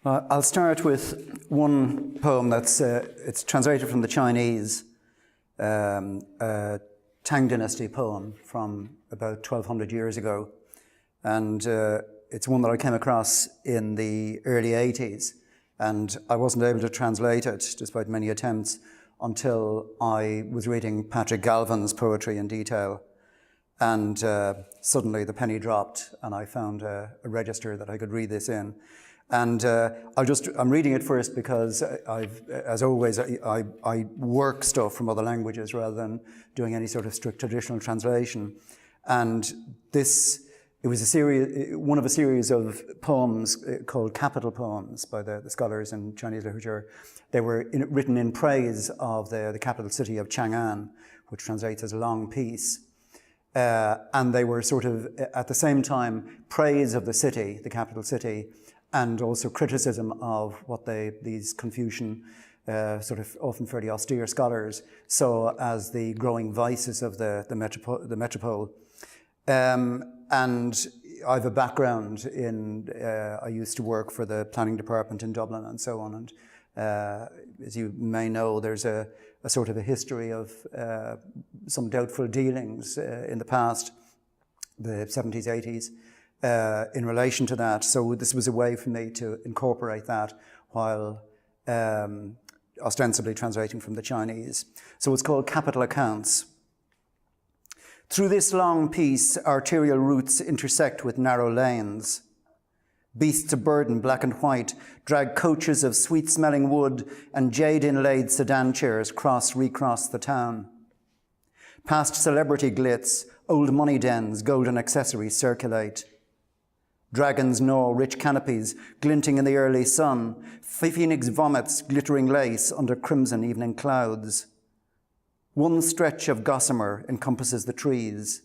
I'll start with one poem that's it's translated from the Chinese, a Tang Dynasty poem from about 1200 years ago. And it's one that I came across in the early 80s. And I wasn't able to translate it, despite many attempts, until I was reading Patrick Galvin's poetry in detail. And suddenly the penny dropped, and I found a register that I could read this in. And I'm reading it first because as always, I work stuff from other languages rather than doing any sort of strict traditional translation. And it was one of a series of poems called capital poems by the scholars in Chinese literature. They were written in praise of the capital city of Chang'an, which translates as long peace. And they were sort of, at the same time, praise of the city, the capital city, and also criticism of what these Confucian, sort of often fairly austere scholars saw as the growing vices of the metropole. And I have a background in, I used to work for the planning department in Dublin and so on. And as you may know, there's a sort of a history of some doubtful dealings in the past, the 70s, 80s, in relation to that. So this was a way for me to incorporate that while ostensibly translating from the Chinese. So it's called Capital Accounts. Through this long piece, arterial routes intersect with narrow lanes. Beasts of burden, black and white, drag coaches of sweet-smelling wood, and jade-inlaid sedan chairs recross the town. Past celebrity glitz, old money dens, golden accessories circulate. Dragons gnaw rich canopies, glinting in the early sun. Phoenix vomits glittering lace under crimson evening clouds. One stretch of gossamer encompasses the trees.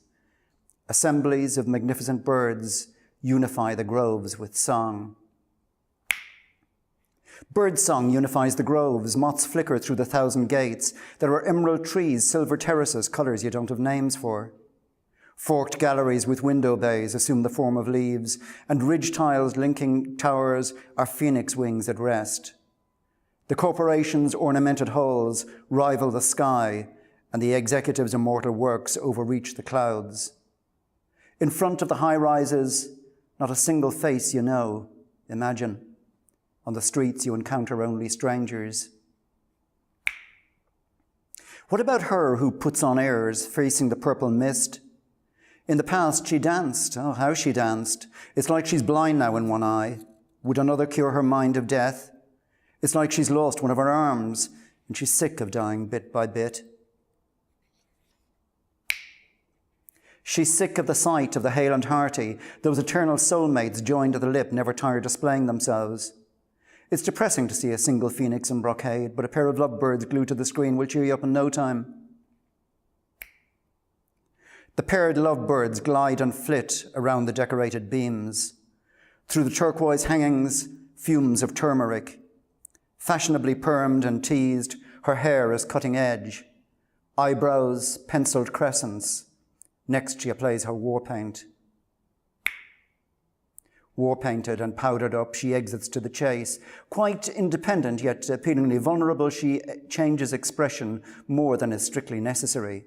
Assemblies of magnificent birds unify the groves with song. Birdsong unifies the groves. Moths flicker through the 1,000 gates. There are emerald trees, silver terraces, colors you don't have names for. Forked galleries with window bays assume the form of leaves, and ridge tiles linking towers are phoenix wings at rest. The corporation's ornamented halls rival the sky, and the executive's immortal works overreach the clouds. In front of the high-rises, not a single face you know. Imagine. On the streets you encounter only strangers. What about her who puts on airs, facing the purple mist? In the past, she danced. Oh, how she danced. It's like she's blind now in one eye. Would another cure her mind of death? It's like she's lost one of her arms, and she's sick of dying bit by bit. She's sick of the sight of the hale and hearty, those eternal soulmates joined at the lip, never tired displaying themselves. It's depressing to see a single phoenix in brocade, but a pair of lovebirds glued to the screen will cheer you up in no time. The paired lovebirds glide and flit around the decorated beams. Through the turquoise hangings, fumes of turmeric. Fashionably permed and teased, her hair is cutting edge. Eyebrows, penciled crescents. Next, she applies her war paint. War-painted and powdered up, she exits to the chase. Quite independent, yet appealingly vulnerable, she changes expression more than is strictly necessary.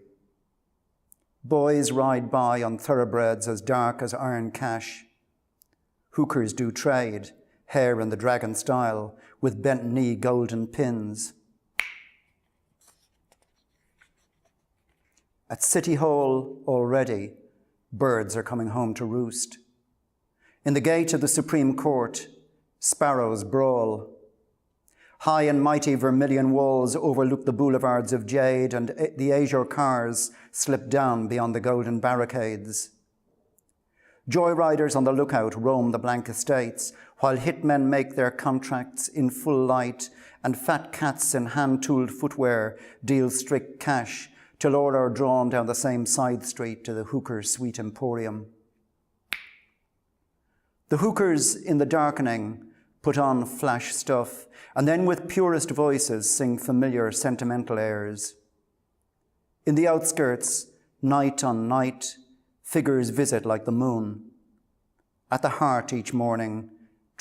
Boys ride by on thoroughbreds as dark as iron cash. Hookers do trade, hair in the dragon style, with bent knee golden pins. At City Hall already, birds are coming home to roost. In the gate of the Supreme Court, sparrows brawl. High and mighty vermilion walls overlook the boulevards of jade, and the azure cars slip down beyond the golden barricades. Joyriders on the lookout roam the blank estates, while hitmen make their contracts in full light, and fat cats in hand-tooled footwear deal strict cash, till all are drawn down the same side street to the hooker's sweet emporium. The hookers in the darkening put on flash stuff, and then with purest voices sing familiar sentimental airs. In the outskirts, night on night, figures visit like the moon. At the heart each morning,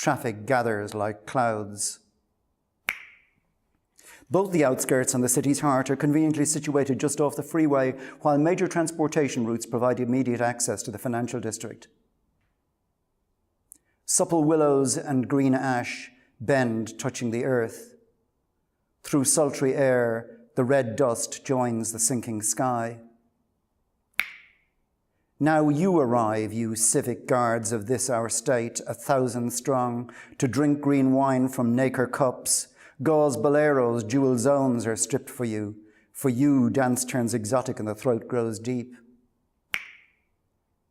Traffic gathers like clouds. Both the outskirts and the city's heart are conveniently situated just off the freeway, while major transportation routes provide immediate access to the financial district. Supple willows and green ash bend, touching the earth. Through sultry air, the red dust joins the sinking sky. Now you arrive, you civic guards of this our state, 1,000 strong, to drink green wine from nacre cups. Gauze boleros, jewel zones are stripped for you. For you, dance turns exotic and the throat grows deep.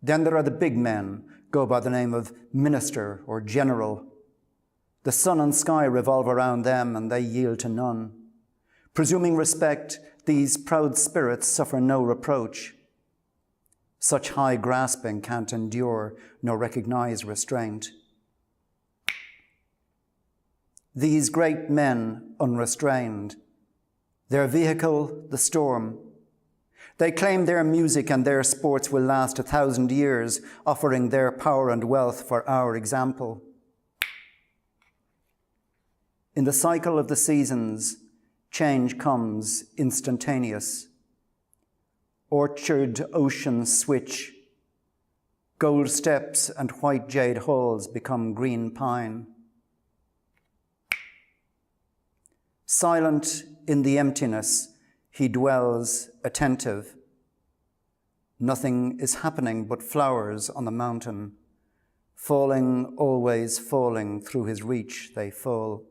Then there are the big men, go by the name of minister or general. The sun and sky revolve around them and they yield to none. Presuming respect, these proud spirits suffer no reproach. Such high grasping can't endure nor recognize restraint. These great men unrestrained, their vehicle the storm. They claim their music and their sports will last 1,000 years, offering their power and wealth for our example. In the cycle of the seasons, change comes instantaneous. Orchard oceans switch. Gold steps and white jade halls become green pine. Silent in the emptiness, he dwells attentive. Nothing is happening but flowers on the mountain. Falling, always falling, through his reach they fall.